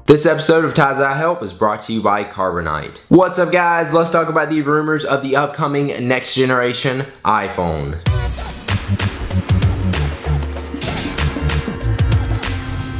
This episode of Ties I Help is brought to you by Carbonite. What's up, guys? Let's talk about the rumors of the upcoming next generation iPhone.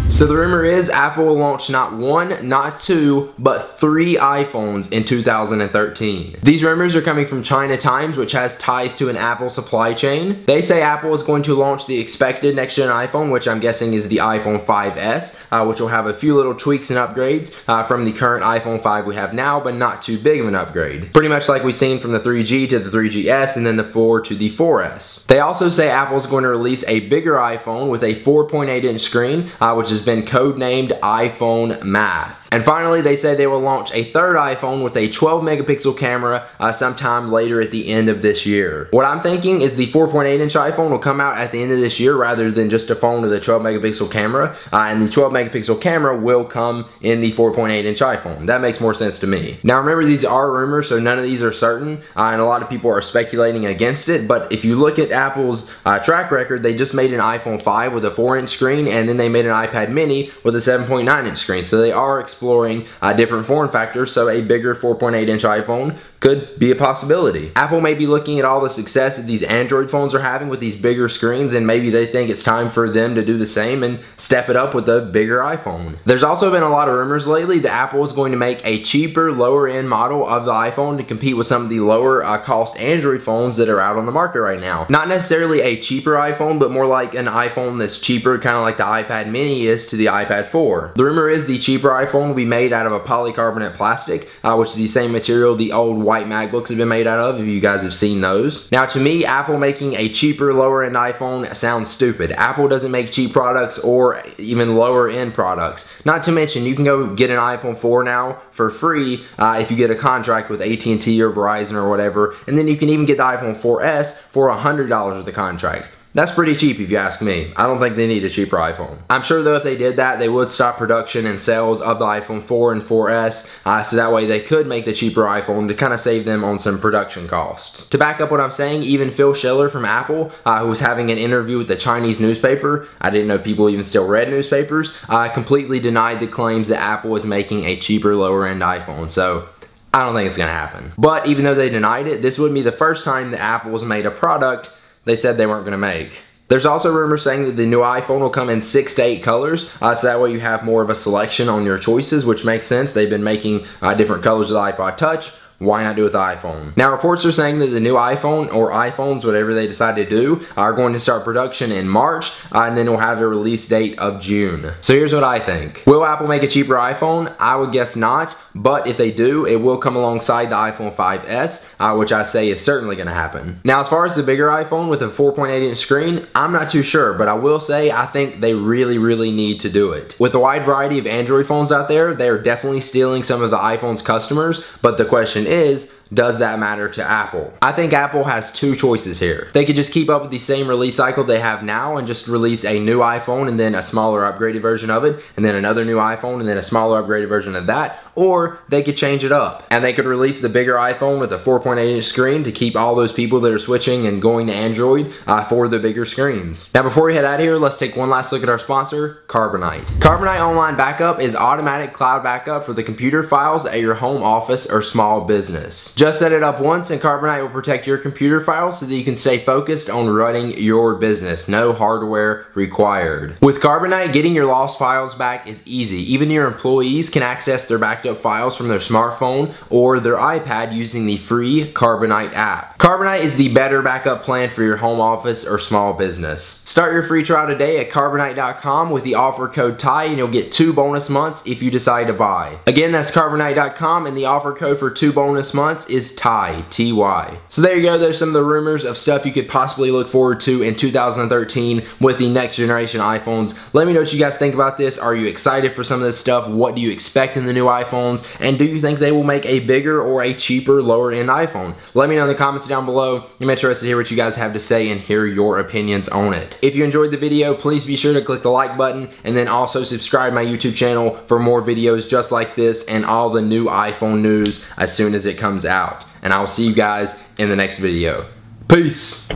So the rumor is Apple will launch not one, not two, but 3 iPhones in 2013. These rumors are coming from China Times, which has ties to an Apple supply chain. They say Apple is going to launch the expected next-gen iPhone, which I'm guessing is the iPhone 5S, which will have a few little tweaks and upgrades from the current iPhone 5 we have now, but not too big of an upgrade. Pretty much like we've seen from the 3G to the 3GS and then the 4 to the 4S. They also say Apple's going to release a bigger iPhone with a 4.8-inch screen, which has been codenamed iPhone Math. And finally, they say they will launch a third iPhone with a 12 megapixel camera sometime later at the end of this year. What I'm thinking is the 4.8-inch iPhone will come out at the end of this year rather than just a phone with a 12 megapixel camera, and the 12 megapixel camera will come in the 4.8-inch iPhone. That makes more sense to me. Now remember, these are rumors, so none of these are certain, and a lot of people are speculating against it, but if you look at Apple's track record, they just made an iPhone 5 with a 4-inch screen, and then they made an iPad mini with a 7.9-inch screen, so they are exploring different form factors, so a bigger 4.8-inch iPhone could be a possibility. Apple may be looking at all the success that these Android phones are having with these bigger screens, and maybe they think it's time for them to do the same and step it up with a bigger iPhone. There's also been a lot of rumors lately that Apple is going to make a cheaper, lower-end model of the iPhone to compete with some of the lower cost Android phones that are out on the market right now. Not necessarily a cheaper iPhone, but more like an iPhone that's cheaper, kind of like the iPad mini is to the iPad 4. The rumor is the cheaper iPhone will be made out of a polycarbonate plastic, which is the same material the old white MacBooks have been made out of, if you guys have seen those. Now to me, Apple making a cheaper, lower end iPhone sounds stupid. Apple doesn't make cheap products or even lower end products. Not to mention, you can go get an iPhone 4 now for free if you get a contract with AT&T or Verizon or whatever, and then you can even get the iPhone 4S for $100 with the contract. That's pretty cheap if you ask me. I don't think they need a cheaper iPhone. I'm sure though if they did that, they would stop production and sales of the iPhone 4 and 4S, so that way they could make the cheaper iPhone to kind of save them on some production costs. To back up what I'm saying, even Phil Schiller from Apple, who was having an interview with the Chinese newspaper, I didn't know people even still read newspapers, completely denied the claims that Apple is making a cheaper, lower end iPhone. So I don't think it's gonna happen. But even though they denied it, this would be the first time that Apple has made a product they said they weren't going to make. There's also rumors saying that the new iPhone will come in 6 to 8 colors, so that way you have more of a selection on your choices, which makes sense. They've been making different colors of the iPod Touch. Why not do it with the iPhone? Now reports are saying that the new iPhone, or iPhones, whatever they decide to do, are going to start production in March, and then we'll have a release date of June. So here's what I think. Will Apple make a cheaper iPhone? I would guess not, but if they do, it will come alongside the iPhone 5S, which I say is certainly going to happen. Now as far as the bigger iPhone with a 4.8-inch screen, I'm not too sure, but I will say I think they really need to do it. With the wide variety of Android phones out there, they are definitely stealing some of the iPhone's customers, but the question is, does that matter to Apple? I think Apple has two choices here. They could just keep up with the same release cycle they have now and just release a new iPhone and then a smaller upgraded version of it, and then another new iPhone and then a smaller upgraded version of that, or they could change it up. And they could release the bigger iPhone with a 4.8-inch screen to keep all those people that are switching and going to Android for the bigger screens. Now before we head out of here, let's take one last look at our sponsor, Carbonite. Carbonite Online Backup is automatic cloud backup for the computer files at your home office or small business. Just set it up once and Carbonite will protect your computer files so that you can stay focused on running your business. No hardware required. With Carbonite, getting your lost files back is easy. Even your employees can access their backed up files from their smartphone or their iPad using the free Carbonite app. Carbonite is the better backup plan for your home office or small business. Start your free trial today at Carbonite.com with the offer code TIE and you'll get 2 bonus months if you decide to buy. Again, that's Carbonite.com and the offer code for 2 bonus months is TIE, T-Y. So there you go, there's some of the rumors of stuff you could possibly look forward to in 2013 with the next generation iPhones. Let me know what you guys think about this. Are you excited for some of this stuff? What do you expect in the new iPhones? And do you think they will make a bigger or a cheaper, lower end iPhone? Let me know in the comments down below. I'm interested to hear what you guys have to say and hear your opinions on it. If you enjoyed the video, please be sure to click the like button and then also subscribe to my YouTube channel for more videos just like this and all the new iPhone news as soon as it comes out. And I will see you guys in the next video. Peace!